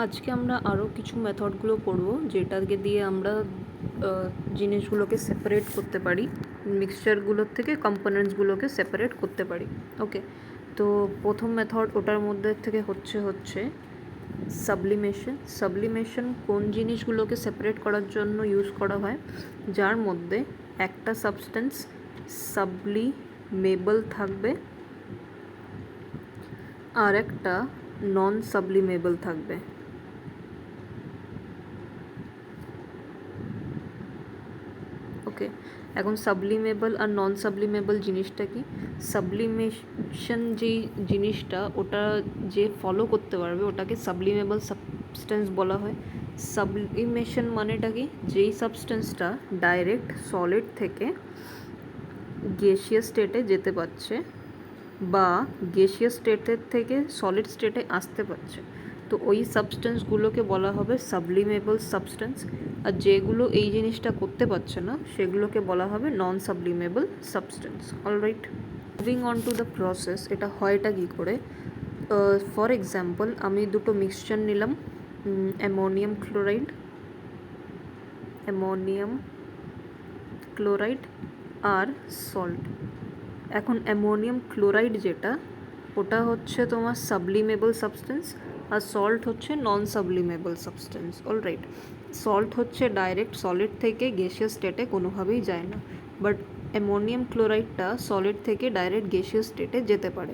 আজকে আমরা আরও কিছু মেথডগুলো পড়ব যেটাকে দিয়ে আমরা জিনিসগুলোকে সেপারেট করতে পারি, মিক্সচারগুলোর থেকে কম্পোনেন্টসগুলোকে সেপারেট করতে পারি। ওকে, তো প্রথম মেথড ওটার মধ্যে থেকে হচ্ছে সাবলিমেশন কোন জিনিসগুলোকে সেপারেট করার জন্য ইউজ করা হয়? যার মধ্যে একটা সাবস্টেন্স সাবলিমেবল থাকবে আর একটা নন সাবলিমেবল থাকবে। ওকে, এখন সাবলিমেবল আর নন সাবলিমেবল জিনিসটা কি? সাবলিমেশন যেই জিনিসটা ওটা যে ফলো করতে পারবে ওটাকে সাবলিমেবল সাবস্টেন্স বলা হয়। সাবলিমেশন মানেটা কি? যেই সাবস্টেন্সটা ডাইরেক্ট সলিড থেকে গ্যাসিয়াস স্টেটে যেতে পারছে বা গ্যাসিয়াস স্টেটের থেকে সলিড স্টেটে আসতে পারছে, তো ওই সাবস্টেন্সগুলোকে বলা হবে সাবলিমেবল সাবস্টেন্স। আর যেগুলো এই জিনিসটা করতে পারছে না সেগুলোকে বলা হবে non sublimable substance. Alright, moving on to the process. এটা হয়টা কী করে? ফর এক্সাম্পল, আমি দুটো মিক্সচার নিলাম, অ্যামোনিয়াম ক্লোরাইড আর সল্ট। এখন অ্যামোনিয়াম ক্লোরাইড যেটা, ওটা হচ্ছে তোমার সাবলিমেবল সাবস্টেন্স আর সল্ট হচ্ছে নন সাবলিমেবল সাবস্টেন্স। অলরাইট, সল্ট হচ্ছে ডাইরেক্ট সলিড থেকে গ্যাসিয়াস স্টেটে কোনোভাবেই যায় না, বাট অ্যামোনিয়াম ক্লোরাইডটা সলিড থেকে ডাইরেক্ট গ্যাসিয়াস স্টেটে যেতে পারে।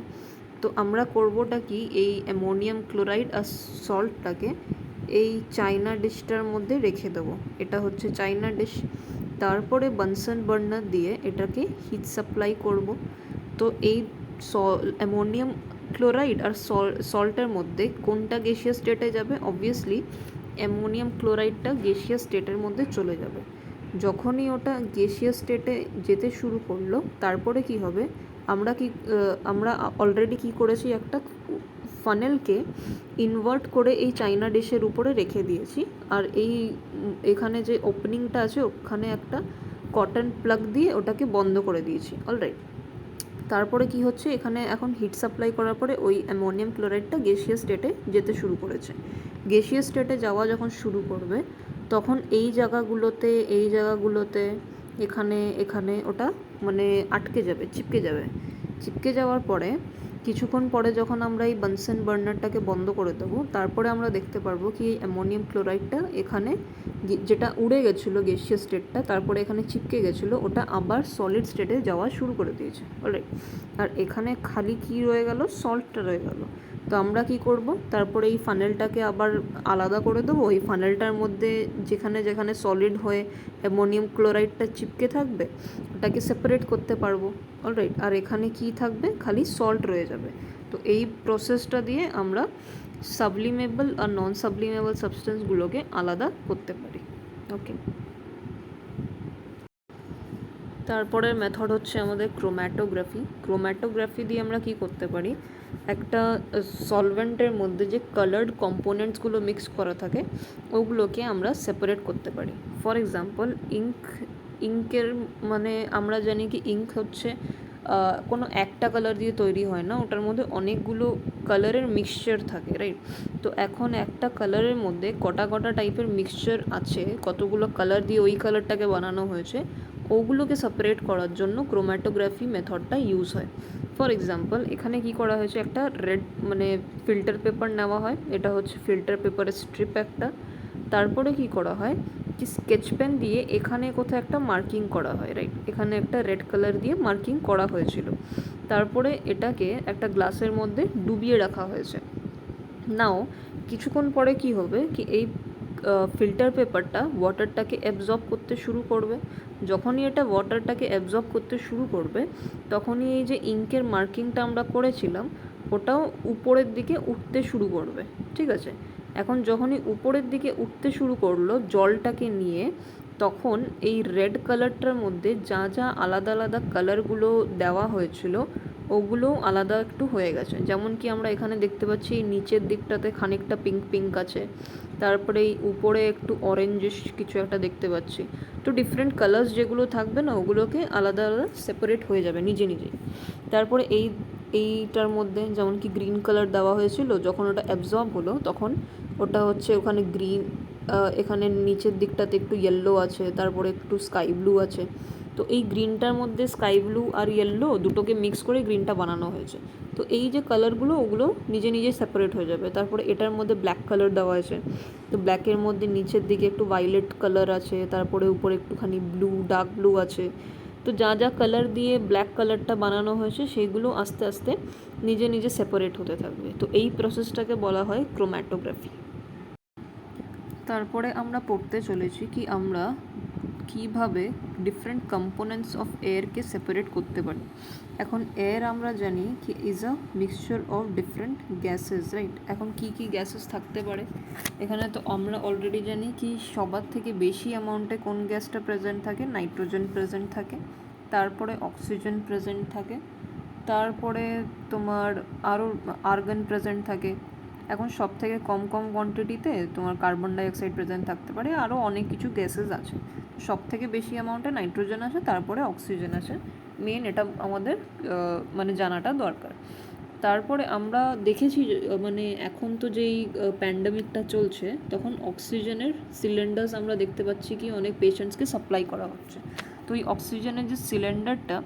তো আমরা করবোটা কি, এই অ্যামোনিয়াম ক্লোরাইড আর সল্টটাকে এই চাইনা ডিশটার মধ্যে রেখে দেবো। এটা হচ্ছে চাইনা ডিশ। তারপরে বানসন বার্নার দিয়ে এটাকে হিট সাপ্লাই করব। তো এই অ্যামোনিয়াম ক্লোরাইড আর সল্টের মধ্যে কোনটা গ্যাসিয়াস স্টেটে যাবে? অবভিয়াসলি অ্যামোনিয়াম ক্লোরাইডটা গ্যাসিয়াস স্টেটের মধ্যে চলে যাবে। যখনই ওটা গ্যাসিয়াস স্টেটে যেতে শুরু করলো, তারপরে কি হবে, আমরা অলরেডি কি করেছি, একটা ফানেলকে ইনভার্ট করে এই চাইনা ডিশের উপরে রেখে দিয়েছি। আর এখানে যে ওপেনিংটা আছে ওখানে একটা কটন প্লাগ দিয়ে ওটাকে বন্ধ করে দিয়েছি। অলরাইট, তারপরে কি হচ্ছে, এখানে এখন হিট সাপ্লাই করার পরে ওই অ্যামোনিয়াম ক্লোরাইডটা গ্যাসিয়াস স্টেটে যেতে শুরু করেছে। গ্যাসিয়াস স্টেটে যাওয়া যখন শুরু করবে তখন এই জায়গাগুলোতে এখানে ওটা মানে আটকে যাবে, চিপকে যাওয়ার পরে কিছুক্ষণ পরে যখন আমরা এই বানসন বার্নারটাকে বন্ধ করে দেবো, তারপরে আমরা দেখতে পারবো কি এই অ্যামোনিয়াম ক্লোরাইডটা এখানে যেটা উড়ে গেছিলো গ্যাসিয়াস স্টেটটা, তারপরে এখানে চিপকে গেছিলো, ওটা আবার সলিড স্টেটে যাওয়া শুরু করে দিয়েছে। অলরাইট, আর এখানে খালি কি রয়ে গেল, সল্টটা রয়ে গেল। তো আমরা কি করব, তারপরে এই ফানেলটাকে আবার আলাদা করে দেবো। এই ফানেলটার মধ্যে যেখানে সলিড হয়ে অ্যামোনিয়াম ক্লোরাইডটা চিপকে থাকবে ওটাকে সেপারেট করতে পারবো। অলরাইট, আর এখানে কি থাকবে, খালি সল্ট রয়ে যাবে। তো এই প্রসেসটা দিয়ে আমরা সাবলিমেবল আর নন সাবলিমেবল সাবস্টেন্সগুলোকে আলাদা করতে পারি। ওকে, তারপরের মেথড হচ্ছে আমাদের ক্রোম্যাটোগ্রাফি দিয়ে আমরা কি করতে পারি, একটা সলভেন্টের মধ্যে যে কালার্ড কম্পোনেন্টসগুলো মিক্স করা থাকে ওগুলোকে আমরা সেপারেট করতে পারি। ফর এক্সাম্পল, ইঙ্কের মানে আমরা জানি কি ইঙ্ক হচ্ছে কোনো একটা কালার দিয়ে তৈরি হয় না, ওটার মধ্যে অনেকগুলো কালারের মিক্সচার থাকে, রাইট? তো এখন একটা কালারের মধ্যে কটা টাইপের মিক্সচার আছে, কতগুলো কালার দিয়ে ওই কালারটাকে বানানো হয়েছে, ওগুলোকে সেপারেট করার জন্য ক্রোম্যাটোগ্রাফি মেথডটা ইউজ হয়। ফর এক্সাম্পল, এখানে কি করা হয়েছে, একটা রেড মানে ফিল্টার পেপার নেওয়া হয়, এটা হচ্ছে ফিল্টার পেপারের স্ট্রিপ একটা। তারপরে কি করা হয় কি, স্কেচ পেন দিয়ে এখানে কোথাও একটা মার্কিং করা হয়, রাইট? এখানে একটা রেড কালার দিয়ে মার্কিং করা হয়েছিল। তারপরে এটাকে একটা গ্লাসের মধ্যে ডুবিয়ে রাখা হয়েছে। নাও কিছুক্ষণ পরে কি হবে কি, এই ফিল্টার পেপারটা ওয়াটারটাকে অ্যাবজর্ব করতে শুরু করবে। যখনই এটা ওয়াটারটাকে অ্যাবজর্ব করতে শুরু করবে তখনই এই যে ইঙ্কের মার্কিংটা আমরা করেছিলাম ওটাও উপরের দিকে উঠতে শুরু করবে। ঠিক আছে, এখন যখনই উপরের দিকে উঠতে শুরু করলো জলটাকে নিয়ে, তখন এই রেড কালারটার মধ্যে যা যা আলাদা আলাদা কালারগুলো দেওয়া হয়েছিল ওগুলোও আলাদা একটু হয়ে গেছে। যেমন কি আমরা এখানে দেখতে পাচ্ছি এই নিচের দিকটাতে খানিকটা পিঙ্ক আছে, তারপরে এই উপরে একটু অরেঞ্জিশ কিছু একটা দেখতে পাচ্ছি। তো ডিফারেন্ট কালার্স যেগুলো থাকবে না ওগুলোকে আলাদা আলাদা সেপারেট হয়ে যাবে নিজে নিজেই। তারপরে এই এইটার মধ্যে যেমন কি গ্রিন কালার দেওয়া হয়েছিল, যখন ওটা অ্যাবজর্ব হলো তখন ওটা হচ্ছে ওখানে গ্রিন, এখানে নিচের দিকটাতে একটু ইয়েলো আছে, তারপরে একটু স্কাই ব্লু আছে। তো এই গ্রিনটার মধ্যে স্কাই ব্লু আর ইয়েলো দুটোকে মিক্স করে গ্রিনটা বানানো হয়েছে। তো এই যে কালারগুলো ওগুলো নিজে নিজে সেপারেট হয়ে যাবে। তারপরে এটার মধ্যে ব্ল্যাক কালার দেওয়া আছে, তো ব্ল্যাকের মধ্যে নিচের দিকে একটু ভায়োলেট কালার আছে, তারপরে উপরে একটুখানি ব্লু, ডার্ক ব্লু আছে। তো যা যা কালার দিয়ে ব্ল্যাক কালারটা বানানো হয়েছে সেইগুলো আস্তে আস্তে নিজে নিজে সেপারেট হতে থাকবে। তো এই প্রসেসটাকে বলা হয় ক্রোম্যাটোগ্রাফি। তারপরে আমরা পড়তে চলেছি কি আমরা কীভাবে ডিফারেন্ট কম্পোনেন্টস অফ এয়ারকে সেপারেট করতে পারি। এখন এয়ার আমরা জানি কি is a mixture of different gases, right? এখন কি কি গ্যাসেস থাকতে পারে এখানে? তো আমরা অলরেডি জানি কি সবার থেকে বেশি অ্যামাউন্টে কোন গ্যাসটা প্রেজেন্ট থাকে, নাইট্রোজেন প্রেজেন্ট থাকে, তারপরে অক্সিজেন প্রেজেন্ট থাকে, তারপরে তোমার আরও আর্গন প্রেজেন্ট থাকে। এখন সব থেকে কম কম কোয়ান্টিটিতে তোমার কার্বন ডাইঅক্সাইড প্রেজেন্ট থাকতে পারে, আরও অনেক কিছু গ্যাসেস আছে। সব থেকে বেশি অ্যামাউন্টে নাইট্রোজেন আছে, তারপরে অক্সিজেন আছে। মেন এটা আমাদের মানে জানাটা দরকার। তারপরে আমরা দেখেছি মানে এখন তো যেই প্যান্ডেমিকটা চলছে তখন অক্সিজেনের সিলিন্ডার্স আমরা দেখতে পাচ্ছি কি অনেক পেশেন্টসকে সাপ্লাই করা হচ্ছে। তো এই অক্সিজেনের যে সিলিন্ডারটা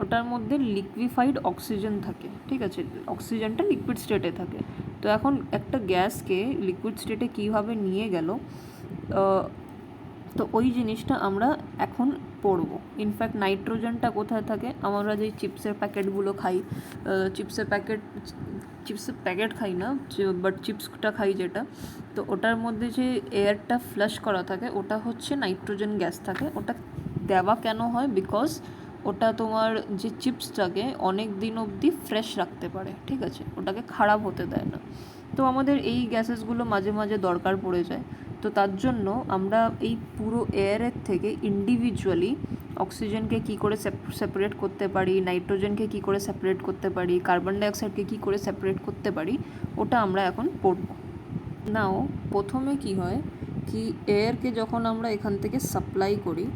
ওটার মধ্যে লিকুইফাইড অক্সিজেন থাকে, ঠিক আছে? অক্সিজেনটা লিকুইড স্টেটে থাকে। তো এখন একটা গ্যাসকে লিকুইড স্টেটে কীভাবে নিয়ে গেল, তো ওই জিনিসটা আমরা এখন পড়বো। ইনফ্যাক্ট নাইট্রোজেনটা কোথায় থাকে? আমরা যে চিপসের প্যাকেটগুলো খাই, চিপসের প্যাকেট খাই না, বাট চিপসটা খাই যেটা, তো ওটার মধ্যে যে এয়ারটা ফ্লাশ করা থাকে ওটা হচ্ছে নাইট্রোজেন গ্যাস থাকে। ওটা দেওয়া কেন হয়? বিকজ ওটা তোমার যে চিপসটাকে অনেক দিন অবধি ফ্রেশ রাখতে পারে, ঠিক আছে? ওটাকে খারাপ হতে দেয় না। তো আমাদের এই গ্যাসেসগুলো মাঝে মাঝে দরকার পড়ে যায়। তো তার জন্য আমরা এই পুরো এয়ারের থেকে ইন্ডিভিজুয়ালি অক্সিজেনকে কী করে সেপারেট করতে পারি, নাইট্রোজেনকে কী করে সেপারেট করতে পারি, কার্বন ডাইঅক্সাইডকে কী করে সেপারেট করতে পারি, ওটা আমরা এখন পড়ব। নাও প্রথমে কি হয় কি এয়ারকে যখন আমরা এখান থেকে সাপ্লাই করি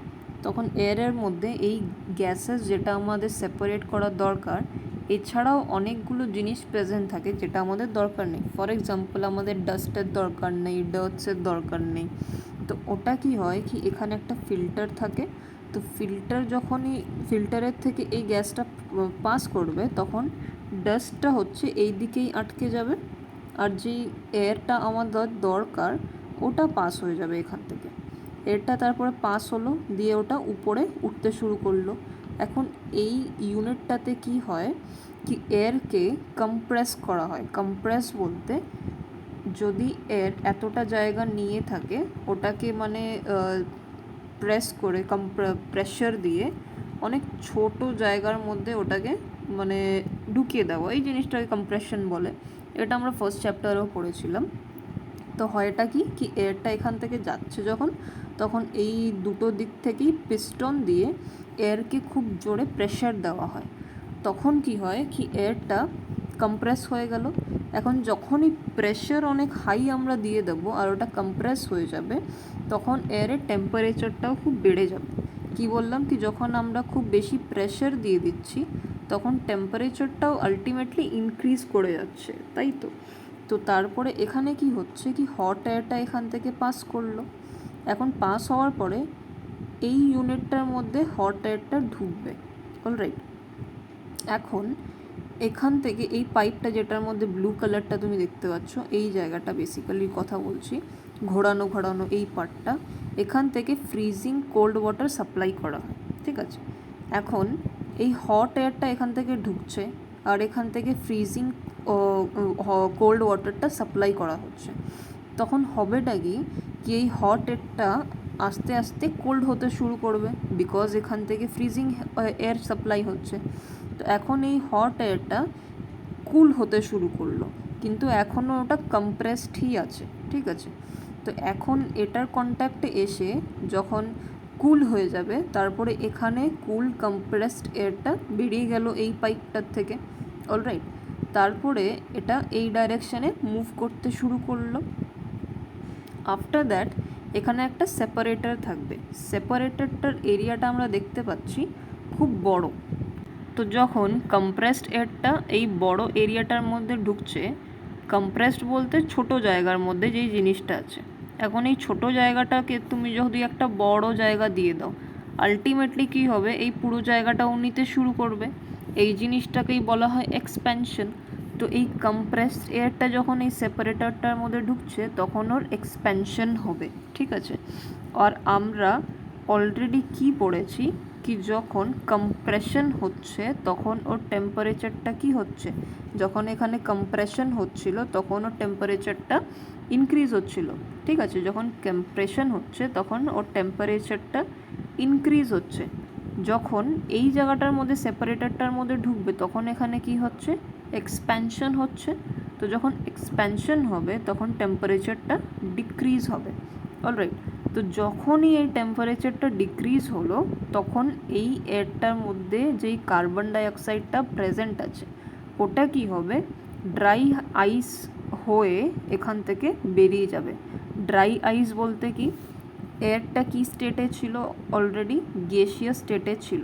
তখন এয়ারের মধ্যে এই গ্যাসেস যেটা আমাদের সেপারেট করার দরকার, এছাড়াও অনেকগুলো জিনিস প্রেজেন্ট থাকে যেটা আমাদের দরকার নেই। ফর এক্সাম্পল আমাদের ডাস্টের দরকার নেই, ডার্টসের দরকার নেই। তো ওটা কি হয় কি এখানে একটা ফিল্টার থাকে। তো যখনই ফিল্টারের থেকে এই গ্যাসটা পাস করবে তখন ডাস্টটা হচ্ছে এই দিকেই আটকে যাবে, আর যেই এয়ারটা আমাদের দরকার ওটা পাস হয়ে যাবে এখান থেকে। এয়ারটা তারপরে পাস হলো, দিয়ে ওটা উপরে উঠতে শুরু করলো। এখন এই ইউনিটটাতে কি হয় কি এয়ারকে কম্প্রেস করা হয়। কম্প্রেস বলতে যদি এয়ার এতটা জায়গা নিয়ে থাকে ওটাকে মানে প্রেস করে প্রেশার দিয়ে অনেক ছোট জায়গার মধ্যে ওটাকে মানে ঢুকিয়ে দেওয়া, এই জিনিসটাকে কম্প্রেশন বলে। এটা আমরা ফার্স্ট চ্যাপ্টারেও পড়েছিলাম। তো হয়টা কি এয়ারটা এখান থেকে যাচ্ছে যখন, তখন এই দুটো দিক থেকেই পিস্টন দিয়ে এয়ারকে খুব জোরে প্রেশার দেওয়া হয়। তখন কি হয় কি এয়ারটা কম্প্রেস হয়ে গেল। এখন যখনই প্রেশার অনেক হাই আমরা দিয়ে দেবো আর ওটা কম্প্রেস হয়ে যাবে তখন এয়ারের টেম্পারেচারটাও খুব বেড়ে যাবে। কি বললাম কি যখন আমরা খুব বেশি প্রেশার দিয়ে দিচ্ছি তখন টেম্পারেচারটাও আলটিমেটলি ইনক্রিজ করে যাচ্ছে, তাই তো? তো তারপরে এখানে কি হচ্ছে কি হট এয়ারটা এখান থেকে পাস করলো। এখন পাস হওয়ার পরে এই ইউনিটটার মধ্যে হট এয়ারটা ঢুকবে, অলরাইট? এখন এখান থেকে এই পাইপটা যেটার মধ্যে ব্লু কালারটা তুমি দেখতে পাচ্ছ, এই জায়গাটা বেসিক্যালি কথা বলছি, ঘোরানো ঘোরানো এই পার্টটা, এখান থেকে ফ্রিজিং কোল্ড ওয়াটার সাপ্লাই করা হয়, ঠিক আছে? এখন এই হট এয়ারটা এখান থেকে ঢুকছে আর এখান থেকে ফ্রিজিং কোল্ড ওয়াটারটা সাপ্লাই করা হচ্ছে। তখন হবেটা কি এই হট এয়ারটা আস্তে আস্তে কোল্ড হতে শুরু করবে, বিকজ এখান থেকে ফ্রিজিং এয়ার সাপ্লাই হচ্ছে। তো এখন এই হট এয়ারটা কুল হতে শুরু করলো, কিন্তু এখনও ওটা কম্প্রেসডই আছে, ঠিক আছে? তো এখন এটার কন্ট্যাক্টে এসে যখন কুল হয়ে যাবে তারপরে এখানে কুল কম্প্রেসড এয়ারটা বেরিয়ে গেল এই পাইপটার থেকে, অলরাইট? তারপরে এটা এই ডাইরেকশানে মুভ করতে শুরু করলো। আফটার দ্যাট এখানে একটা সেপারেটর থাকবে। সেপারেটরটার এরিয়াটা আমরা দেখতে পাচ্ছি খুব বড়। তো যখন কম্প্রেসড এয়ারটা এই বড় এরিয়াটার মধ্যে ঢুকছে, কম্প্রেসড বলতে ছোট জায়গার মধ্যে যেই জিনিসটা আছে, এখন এই ছোট জায়গাটাকে তুমি যদি একটা বড় জায়গা দিয়ে দাও, আলটিমেটলি কী হবে, এই পুরো জায়গাটাও নিতে শুরু করবে। এই জিনিসটাকেই বলা হয় এক্সপ্যানশন। তো এই কম্প্রেসড এয়ারটা যখন এই সেপারেটরটার মধ্যে ঢুকছে তখন ওর এক্সপ্যানশন হবে, ঠিক আছে। আর আমরা অলরেডি কি পড়েছি, কি যখন কম্প্রেশন হচ্ছে তখন ওর টেম্পারেচারটা কি হচ্ছে, যখন এখানে কম্প্রেশন হচ্ছিল তখন ওর টেম্পারেচারটা ইনক্রিজ হচ্ছিল, ঠিক আছে। যখন কম্প্রেশন হচ্ছে তখন ওর টেম্পারেচারটা ইনক্রিজ হচ্ছে। যখন এই জায়গাটার মধ্যে সেপারেটরটার মধ্যে ঢুকবে তখন এখানে কি হচ্ছে, এক্সপ্যানশন হচ্ছে। তো যখন এক্সপ্যানশন হবে তখন টেম্পারেচারটা ডিক্রিজ হবে। অলরাইট, তো যখনই এই টেম্পারেচারটা ডিক্রিজ হলো তখন এই এয়ারটার মধ্যে যেই কার্বন ডাইঅক্সাইডটা প্রেজেন্ট আছে ওটা কি হবে, ড্রাই আইস হয়ে এখান থেকে বেরিয়ে যাবে। ড্রাই আইস বলতে কি, এয়ারটা কি স্টেটে ছিল, অলরেডি গ্যাসিয়াস স্টেটে ছিল।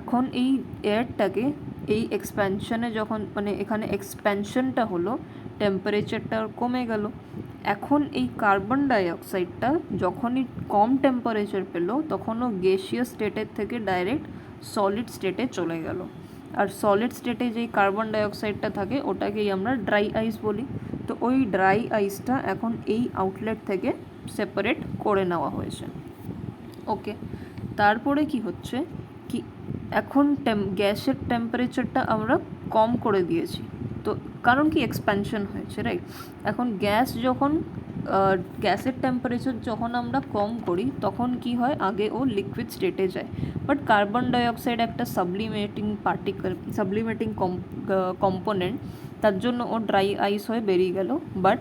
এখন এই এয়ারটাকে এই এক্সপ্যানশনে যখন মানে এখানে এক্সপ্যানশনটা হলো, টেম্পারেচারটা কমে গেল। এখন এই কার্বন ডাইঅক্সাইডটা যখনই কম টেম্পারেচার পেল তখন ও গ্যাসিয়াস স্টেটের থেকে ডাইরেক্ট সলিড স্টেটে চলে গেল। আর সলিড স্টেটে যেই কার্বন ডাইঅক্সাইডটা থাকে ওটাকেই আমরা ড্রাই আইস বলি। তো ওই ড্রাই আইসটা এখন এই আউটলেট থেকে সেপারেট করে নেওয়া হয়েছে। ওকে, তারপরে কি হচ্ছে কি, এখন গ্যাসের টেম্পারেচারটা আমরা কম করে দিয়েছি, তো কারণ কি এক্সপ্যানশন হয়েছে, রাইট। এখন গ্যাসের টেম্পারেচার যখন আমরা কম করি তখন কি হয়, আগে ও লিকুইড স্টেটে যায়। বাট কার্বন ডাইঅক্সাইড একটা সাবলিমেটিং কম্পোনেন্ট, তার জন্য ও ড্রাই আইস হয়ে বেরিয়ে গেল। বাট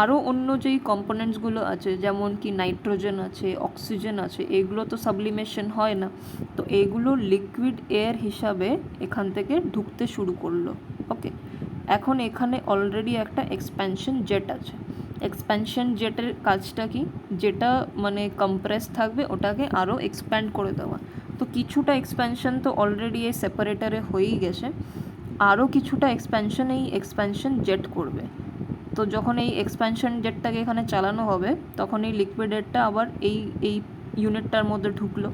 আরও অন্য যেই কম্পোনেন্টসগুলো আছে যেমন কি নাইট্রোজেন আছে, অক্সিজেন আছে, এগুলো তো সাবলিমেশন হয় না, তো এগুলো লিকুইড এয়ার হিসাবে এখান থেকে ঢুকতে শুরু করলো। ওকে, এখন এখানে অলরেডি একটা এক্সপ্যানশন জেট আছে। এক্সপ্যানশন জেটের কাজটা কি, যেটা মানে কম্প্রেস থাকবে ওটাকে আরও এক্সপ্যান্ড করে দেওয়া। তো কিছুটা এক্সপ্যানশন তো অলরেডি এই সেপারেটারে হয়েই গেছে, আরও কিছুটা এক্সপ্যানশন এই এক্সপ্যানশন জেট করবে। তো যখন এই এক্সপ্যানশন জেটটাকে এখানে চালানো হবে তখন এই লিকুইড এয়ারটা আবার এই ইউনিটটার মধ্যে ঢুকলো।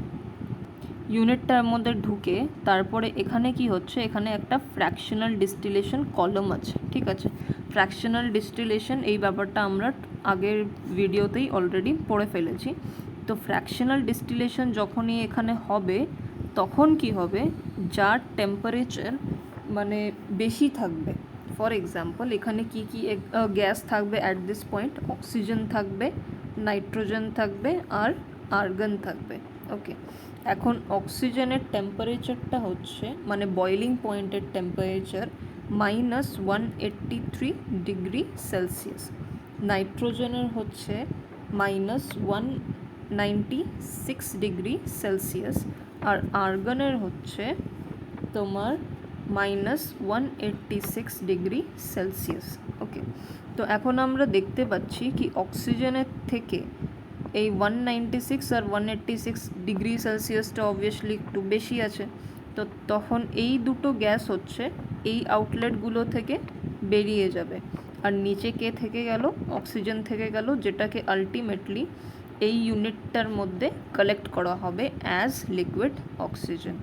ইউনিটটার মধ্যে ঢুকে তারপরে এখানে কি হচ্ছে, এখানে একটা ফ্র্যাকশনাল ডিস্টিলেশন কলম আছে, ঠিক আছে। ফ্র্যাকশনাল ডিস্টিলেশন এই ব্যাপারটা আমরা আগের ভিডিওতেই অলরেডি পড়ে ফেলেছি। তো ফ্র্যাকশনাল ডিস্টিলেশন যখনই এখানে হবে তখন কি হবে, যার টেম্পারেচার মানে বেশি থাকবে, ফর এক্সাম্পল এখানে কি কি গ্যাস থাকবে অ্যাট দিস পয়েন্ট, অক্সিজেন থাকবে, নাইট্রোজেন থাকবে আর আর্গন থাকবে। ওকে, এখন অক্সিজেনের টেম্পারেচারটা হচ্ছে মানে বয়লিং পয়েন্টের টেম্পারেচার -183 ডিগ্রি সেলসিয়াস, নাইট্রোজেনের হচ্ছে -196 ডিগ্রি সেলসিয়াস, আর আর্গনের হচ্ছে তোমার -186 ডিগ্রি সেলসিয়াস। ওকে, তো এখন আমরা দেখতে পাচ্ছি কি অক্সিজেনের থেকে এই 196 আর 186 ডিগ্রি সেলসিয়াসটা অবভিয়াসলি একটু বেশি আছে। তো তখন এই দুটো গ্যাস হচ্ছে এই আউটলেটগুলো থেকে বেরিয়ে যাবে, আর নিচে কে থেকে গেল, অক্সিজেন থেকে গেল, যেটাকে আলটিমেটলি এই ইউনিটটার মধ্যে কালেক্ট করা হবে অ্যাজ লিকুইড অক্সিজেন।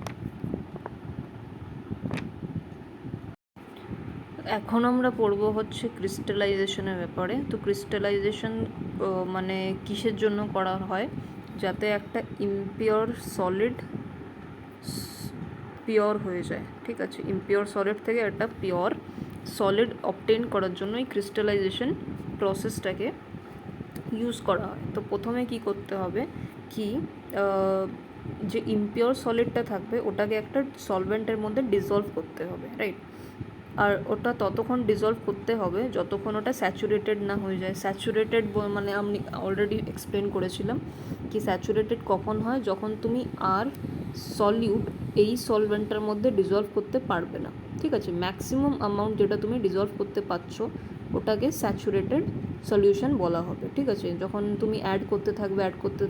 এখন আমরা পড়ব হচ্ছে ক্রিস্টালাইজেশনের ব্যাপারে। তো ক্রিস্টালাইজেশন মানে কিসের জন্য করা হয়, যাতে একটা ইমপিওর সলিড পিওর হয়ে যায়, ঠিক আছে। ইমপিওর সলিড থেকে একটা পিওর সলিড অবটেন করার জন্য এই ক্রিস্টালাইজেশন প্রসেসটাকে ইউজ করা হয়। তো প্রথমে কি করতে হবে কি, যে ইমপিওর সলিডটা থাকবে ওটাকে একটা সলভেন্টের মধ্যে ডিসলভ করতে হবে, রাইট। আর ওটা ততক্ষণ ডিসলভ করতে হবে যতক্ষণ ওটা স্যাচুরেটেড না হয়ে যায়। স্যাচুরেটেড মানে আমি অলরেডি এক্সপ্লেন করেছিলাম কি স্যাচুরেটেড কখন হয়, যখন তুমি আর সলিউট এই সলভেন্টের মধ্যে ডিসলভ করতে পারবে না, ঠিক আছে। ম্যাক্সিমাম অ্যামাউন্ট যেটা তুমি ডিসলভ করতে পারছো ওটাকে স্যাচুরেটেড সলিউশন বলা হবে। ঠিক আছে, যখন তুমি অ্যাড করতে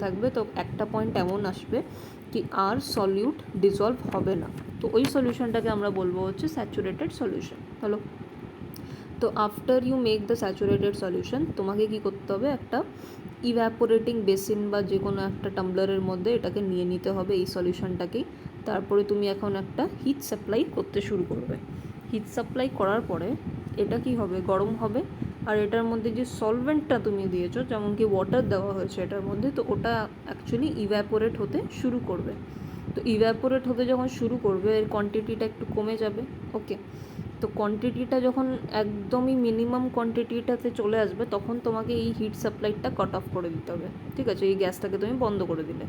থাকবে তো একটা পয়েন্ট এমন আসবে কি আর সলিউট ডিজলভ হবে না, তো ওই সলিউশনটাকে আমরা বলবো হচ্ছে স্যাচুরেটেড সলিউশন। হলো, তো after you make the saturated solution তোমাকে কী করতে হবে, একটা ইভ্যাপোরেটিং বেসিন বা যে কোনো একটা টাম্বলারের মধ্যে এটাকে নিয়ে নিতে হবে এই সলিউশনটাকেই। তারপরে তুমি এখন একটা হিট সাপ্লাই করতে শুরু করবে। হিট সাপ্লাই করার পরে এটা কি হবে, গরম হবে, আর এটার মধ্যে যে সলভেন্টটা তুমি দিয়েছো, যেমন কি ওয়াটার দেওয়া হয়েছে এটার মধ্যে, তো ওটা অ্যাকচুয়ালি ইভ্যাপোরেট হতে শুরু করবে। তো ইভ্যাপোরেট হতে যখন শুরু করবে এর কোয়ান্টিটিটা একটু কমে যাবে। ওকে, তো কোয়ান্টিটিটা যখন একদমই মিনিমাম কোয়ান্টিটিটাতে চলে আসবে তখন তোমাকে এই হিট সাপ্লাইটা কাট অফ করে দিতে হবে। ঠিক আছে, এই গ্যাসটাকে তুমি বন্ধ করে দিলে,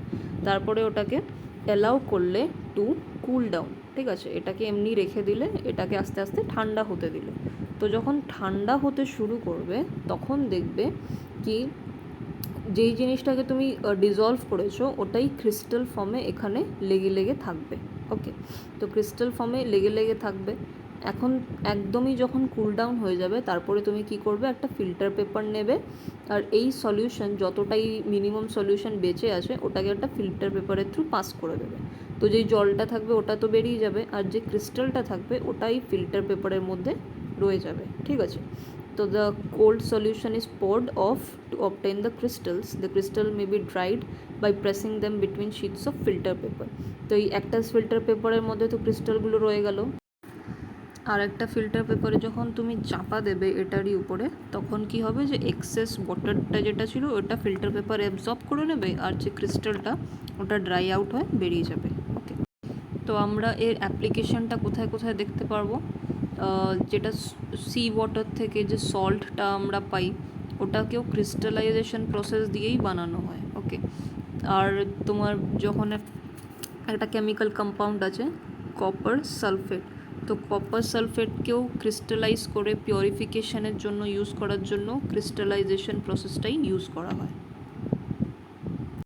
তারপরে ওটাকে অ্যালাউ করলে টু কুল ডাউন। ঠিক আছে, এটাকে এমনি রেখে দিলে, এটাকে আস্তে আস্তে ঠান্ডা হতে দিলে। তো যখন ঠান্ডা হতে শুরু করবে তখন দেখবে কি যেই জিনিসটাকে তুমি ডিজলভ করেছো ওটাই ক্রিস্টাল ফর্মে এখানে লেগে লেগে থাকবে। ওকে, তো ক্রিস্টাল ফর্মে লেগে লেগে থাকবে। এখন একদমই যখন কুল ডাউন হয়ে যাবে তারপরে তুমি কি করবে, একটা ফিল্টার পেপার নেবে, আর এই সলিউশন যতটাই মিনিমাম সলিউশন বেঁচে আছে ওটাকে একটা ফিল্টার পেপারের থ্রু পাস করে দেবে। তো যেই জলটা থাকবে ওটা তো বেরিয়ে যাবে, আর যে ক্রিস্টালটা থাকবে ওটাই ফিল্টার পেপারের মধ্যে রয়ে যাবে। ঠিক আছে, তো the cold solution is poured off to obtain the crystals. The crystal may be dried by pressing them between sheets of filter paper. তো এই একটা ফিল্টার পেপারের মধ্যে তো ক্রিস্টালগুলো রয়ে গেল, আর একটা ফিল্টার পেপারে যখন তুমি চাপা দেবে এটারই উপরে, তখন কি হবে যে এক্সেস ওয়াটারটা যেটা ছিল ওটা ফিল্টার পেপার অ্যাবজর্ব করে নেবে, আর যে ক্রিস্টালটা ওটা ড্রাই আউট হয়ে বেরিয়ে যাবে। ওকে, তো আমরা এর অ্যাপ্লিকেশনটা কোথায় কোথায় দেখতে পারবো, যেটা সি ওয়াটার থেকে যে সল্টটা আমরা পাই ওটাকেও ক্রিস্টালাইজেশন প্রসেস দিয়েই বানানো হয়। ওকে, আর তোমার যখন একটা কেমিক্যাল কম্পাউন্ড আছে কপার সালফেট, তো কপার সালফেটকেও ক্রিস্টালাইজ করে পিউরিফিকেশনের জন্য ইউজ করার জন্য ক্রিস্টালাইজেশন প্রসেসটাই ইউজ করা হয়।